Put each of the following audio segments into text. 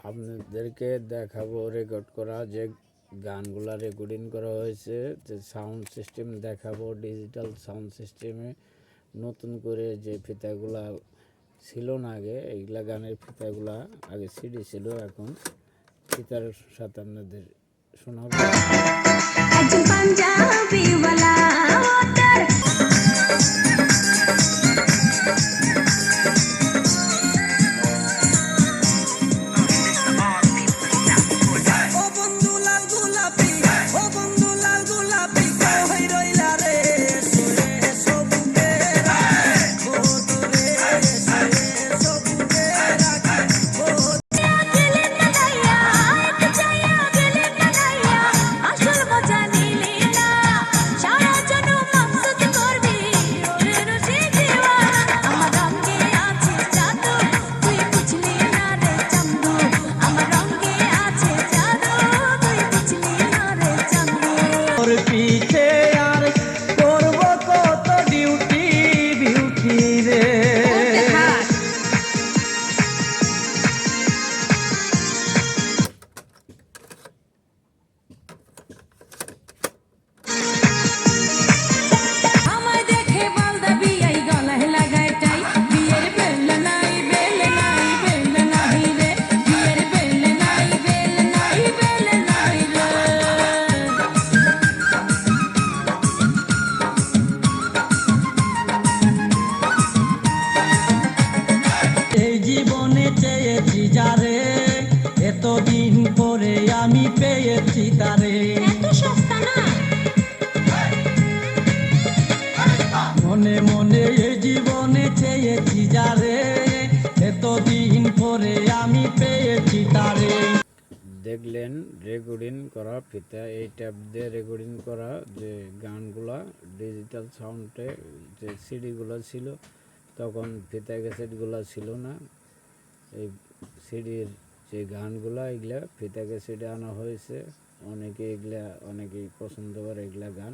আপনাদেরকে দেখাবো রেকর্ড করা যে গানগুলা রেকর্ডিং করা হয়েছে, যে সাউন্ড সিস্টেম দেখাবো। ডিজিটাল সাউন্ড সিস্টেমে নতুন করে যে ফিতাগুলা ছিল না আগে, এইগুলা গানের ফিতাগুলা আগে সিডি ছিল, এখন ফিতার সাথে আপনাদের শোনাবো। পিছে আর করব কত ডিউটি বিউটি রে। চেয়েছি যারে এতদিন পরে আমি পেয়েছি তারে, মনে মনে এই জীবনে চেয়েছি যারে এতদিন পরে আমি পেয়েছি তারে। দেখলেন রেকর্ডিং করা ফিতা, এই ট্যাপ দিয়ে রেকর্ডিং করা যে গানগুলা ডিজিটাল সাউন্ডে যে সিডিগুলো ছিল, তখন ফিতা ক্যাসেটগুলো ছিল না। এই সিডির যে গানগুলা এগুলা ফিতা ক্যাসেটে আনা হয়েছে, অনেকেই পছন্দ করে এগুলা গান।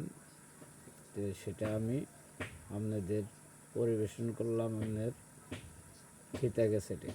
তো সেটা আমি আপনাদের পরিবেশন করলাম আপনাদের ফিতা ক্যাসেটে।